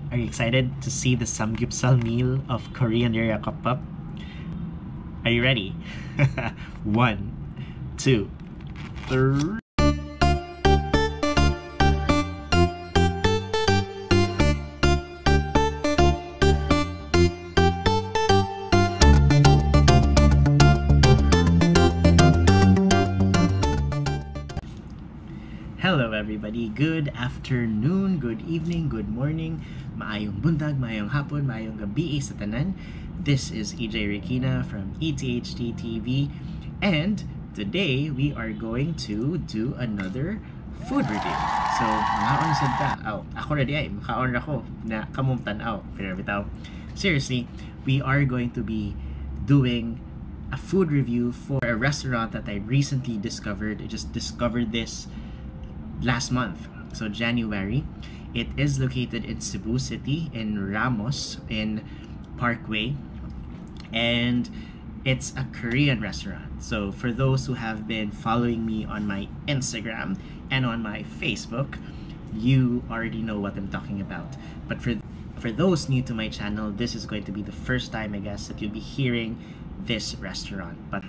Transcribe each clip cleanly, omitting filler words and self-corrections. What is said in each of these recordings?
Are you excited to see the Samgyupsal meal of Koreanderia Cupbop? Are you ready? 1, 2, 3. Hello everybody, good afternoon, good evening, good morning, maayong buntag, maayong hapon, maayong gabi sa tanan. This is EJ Rekina from ETHT TV, and today we are going to do another food review. So, makaon sad ta. Ako ready ay, makaon ako na kamong tan-aw. Pero bitaw, seriously, we are going to be doing a food review for a restaurant that I recently discovered. I just discovered this last month, so January. It is located in Cebu City, in Ramos, in Parkway, and it's a Korean restaurant. So for those who have been following me on my Instagram and on my Facebook, you already know what I'm talking about. But for those new to my channel, this is going to be the first time, I guess, that you'll be hearing this restaurant. But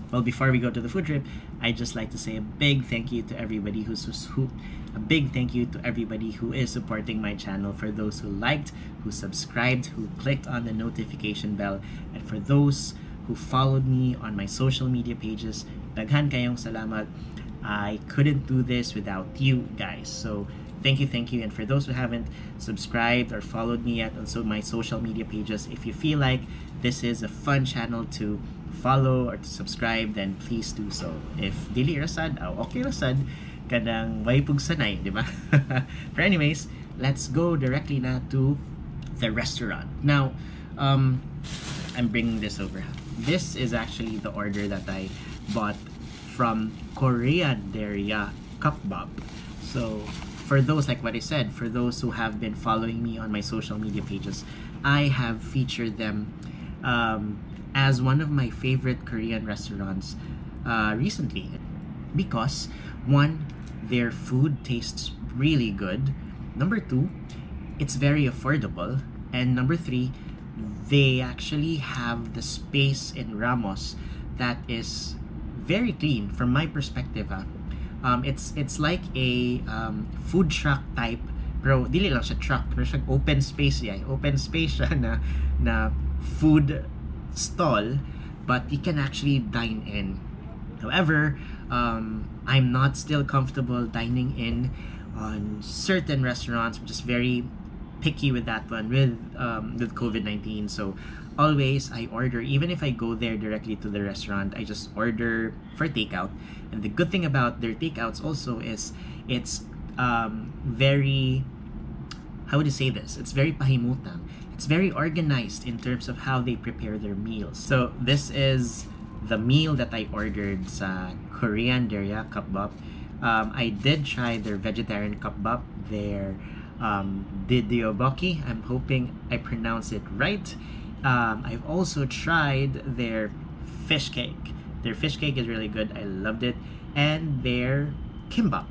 well, before we go to the food trip, I'd just like to say a big thank you to everybody who is supporting my channel. For those who liked, who subscribed, who clicked on the notification bell, and for those who followed me on my social media pages, daghan kayong salamat. I couldn't do this without you guys. So thank you. And for those who haven't subscribed or followed me yet on my social media pages, if you feel like this is a fun channel to follow or to subscribe, then please do so. If dili rasad, okay rasad, kadang way pug sanay, di ba? But anyways, let's go directly na to the restaurant. Now, I'm bringing this over. This is actually the order that I bought from Koreanderia Cupbop. So for those, like what I said, for those who have been following me on my social media pages, I have featured them as one of my favorite Korean restaurants recently, because one, their food tastes really good. Number two, it's very affordable. And number three, they actually have the space in Ramos that is very clean from my perspective. It's like a food truck type, pero dili lang siya truck, pero siya open space siya na food stall, but you can actually dine in. However, I'm not still comfortable dining in on certain restaurants. I'm just very picky with that one with COVID-19. So always I order, even if I go there directly to the restaurant, I just order for takeout. And the good thing about their takeouts also is it's very, how would you say this? It's very pahimutang. It's very organized in terms of how they prepare their meals. So this is the meal that I ordered sa Koreanderia Cupbop. I did try their vegetarian Cupbop, their didyoboki. I'm hoping I pronounce it right. I've also tried their fish cake. Their fish cake is really good. I loved it. And their kimbap.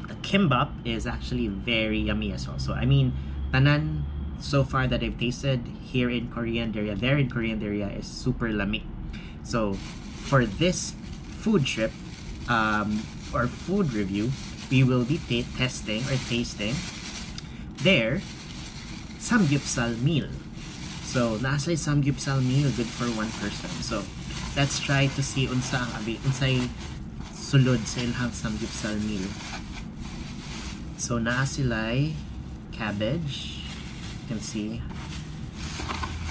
The kimbap is actually very yummy as well. So I mean, tanan so far that I've tasted here in Koreanderia, there in Koreanderia, is super lami. So for this food trip or food review, we will be tasting their Samgyupsal meal. So naasay Samgyupsal meal, good for one person. So let's try to see unsay sulod sa ilang Samgyupsal meal. So naa sila'y cabbage. You can see.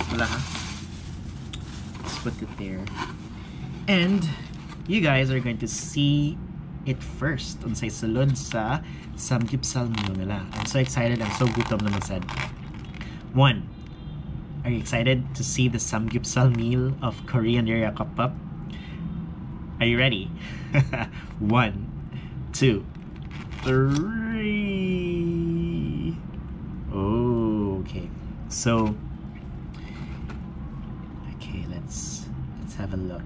Wala ha? Let's put it there. And you guys are going to see it first. Unsay sulod sa Samgyupsal meal nila. I'm so excited. I'm so gutom naman sad. 1. Are you excited to see the Samgyupsal meal of Koreanderia Cupbop? Are you ready? 1, 2, 3. Oh, okay. So, okay, let's have a look.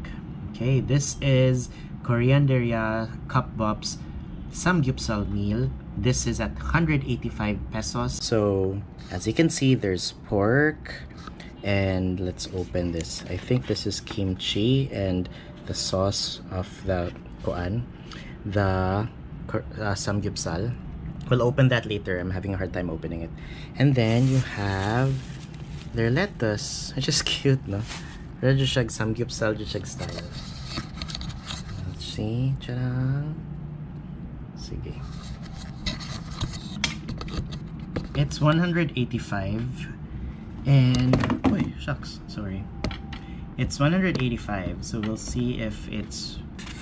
Okay, this is Koreanderia Cupbop's Samgyupsal meal This is at 185 pesos. So as you can see, there's pork, and let's open this. I think this is kimchi and the sauce of the samgyupsal. We'll open that later. I'm having a hard time opening it. And then you have their lettuce, which is cute, no? Medyo siyang samgyupsal, style. Let's see. Tadang! Sige. It's 185 and oh shucks, sorry. It's 185, so we'll see if it's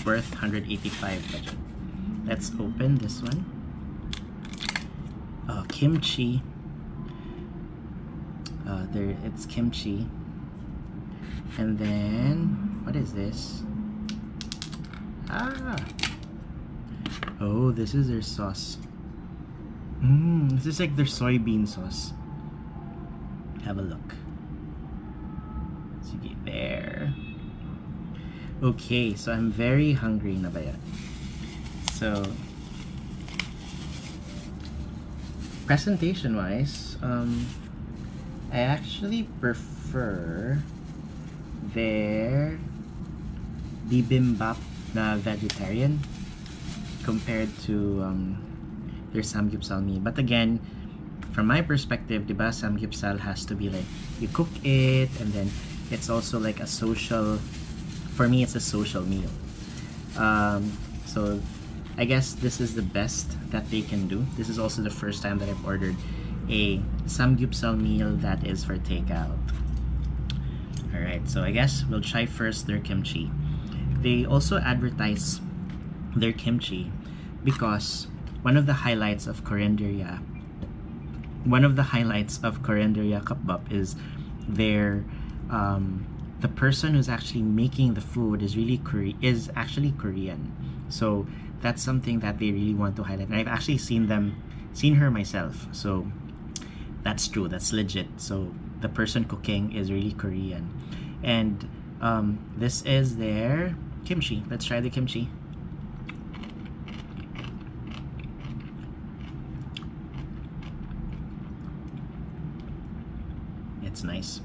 worth 185 budget. Let's open this one. Kimchi. There it's kimchi. And then what is this? Oh, this is their sauce. This is like their soybean sauce. Have a look. Sige, there. Okay, so I'm very hungry na ba yan? So, presentation wise, I actually prefer their bibimbap na vegetarian compared to their samgyupsal meal. But again, from my perspective, diba, samgyupsal has to be like, you cook it and then it's also like a social, for me it's a social meal. So I guess this is the best that they can do. This is also the first time that I've ordered a samgyupsal meal that is for takeout. Alright, so I guess we'll try first their kimchi. They also advertise their kimchi because one of the highlights of Koreanderia Cupbop is their the person who's actually making the food is actually Korean. So that's something that they really want to highlight. And I've actually seen her myself. So that's true, that's legit. So the person cooking is really Korean. And this is their kimchi. Let's try the kimchi. It's nice.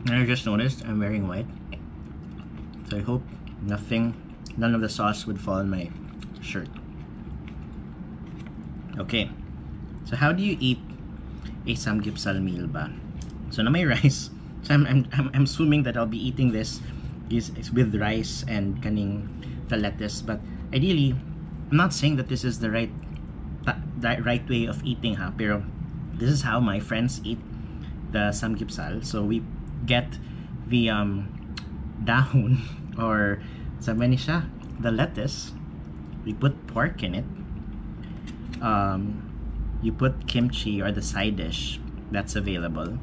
And I just noticed I'm wearing white, so I hope none of the sauce would fall on my shirt. Okay, so how do you eat a samgyupsal meal ba? So na may rice. So I'm assuming that I'll be eating this is with rice and the lettuce. But ideally, I'm not saying that this is the right way of eating, ha. Pero this is how my friends eat the samgyupsal. So we get the dahon or the lettuce. We put pork in it. You put kimchi or the side dish that's available.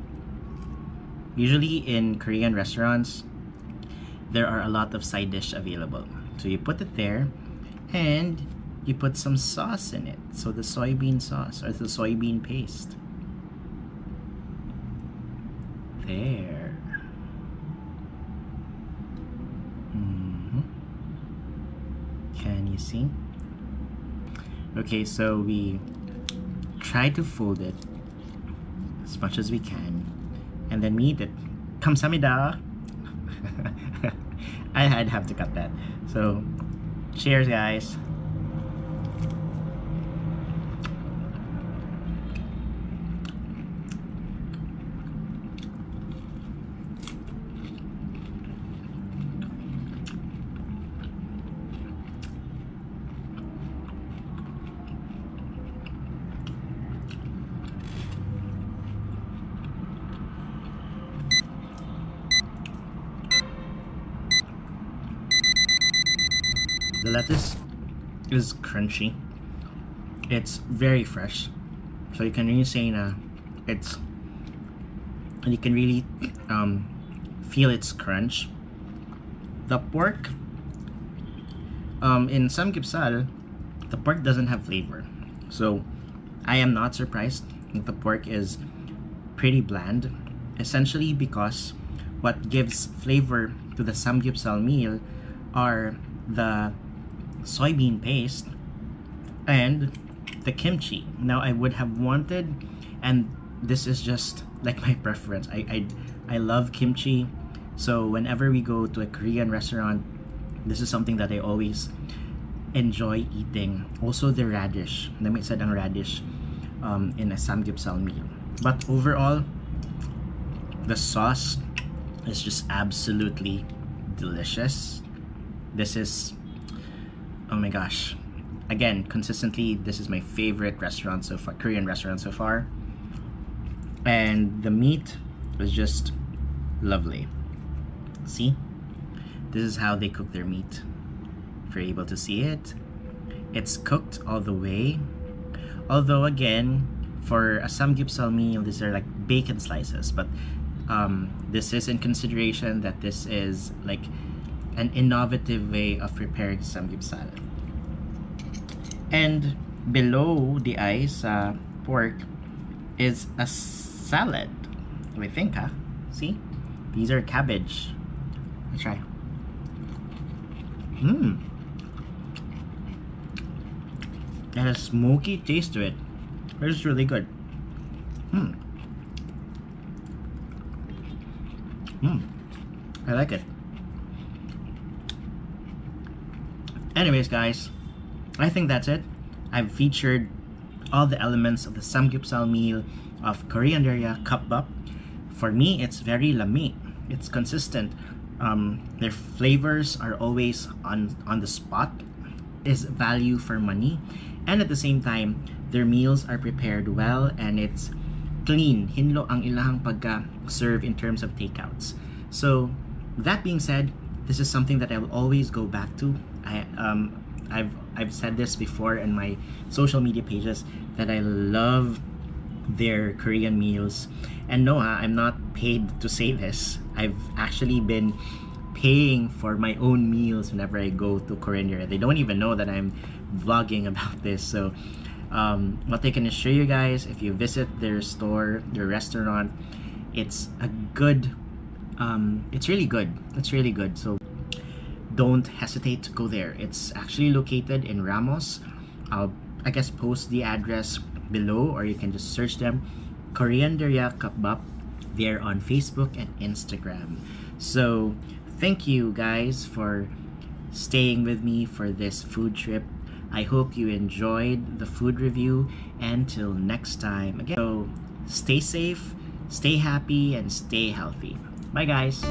Usually in Korean restaurants, there are a lot of side dish available. So you put it there and you put some sauce in it. So the soybean sauce or the soybean paste. There. Can you see? Okay, so we try to fold it as much as we can, and then we eat it. Kamsahamnida. I'd have to cut that. So, cheers, guys. The lettuce is crunchy. It's very fresh, so you can really say you can really feel its crunch. The pork, in samgyupsal, the pork doesn't have flavor, so I am not surprised that the pork is pretty bland, essentially because what gives flavor to the samgyupsal meal are the soybean paste and the kimchi. Now I would have wanted, and this is just like my preference, I love kimchi, so whenever we go to a Korean restaurant, this is something that I always enjoy eating. Also the radish, said ang radish in a samgyupsal meal. But overall, the sauce is just absolutely delicious. This is, oh my gosh, again, consistently, this is my favorite restaurant so far, Korean restaurant so far. And the meat is just lovely. See, this is how they cook their meat. If you're able to see it, it's cooked all the way. Although again, for a samgyupsal meal, these are like bacon slices, but this is in consideration that this is like an innovative way of preparing samgyupsal. And below the ice pork is a salad, I think, huh? See? These are cabbage. Let's try. It has a smoky taste to it. It's really good. I like it. Anyways, guys, I think that's it. I've featured all the elements of the samgyupsal meal of Koreanderia Cupbop. For me, it's very lami. It's consistent. Their flavors are always on the spot. Is value for money, and at the same time, their meals are prepared well and it's clean. Hinlo ang ilahang pagka-serve in terms of takeouts. So that being said, this is something that I will always go back to. I've said this before in my social media pages that I love their Korean meals. And no, I'm not paid to say this. I've actually been paying for my own meals whenever I go to Koreanderia. They don't even know that I'm vlogging about this. So what I can assure you guys, if you visit their store, their restaurant, it's a good, it's really good. It's really good. So don't hesitate to go there. It's actually located in Ramos. I'll, I guess, post the address below, or you can just search them. Koreanderia Cupbop. They're on Facebook and Instagram. So thank you guys for staying with me for this food trip. I hope you enjoyed the food review. Until next time, again, so stay safe, stay happy, and stay healthy. Bye guys.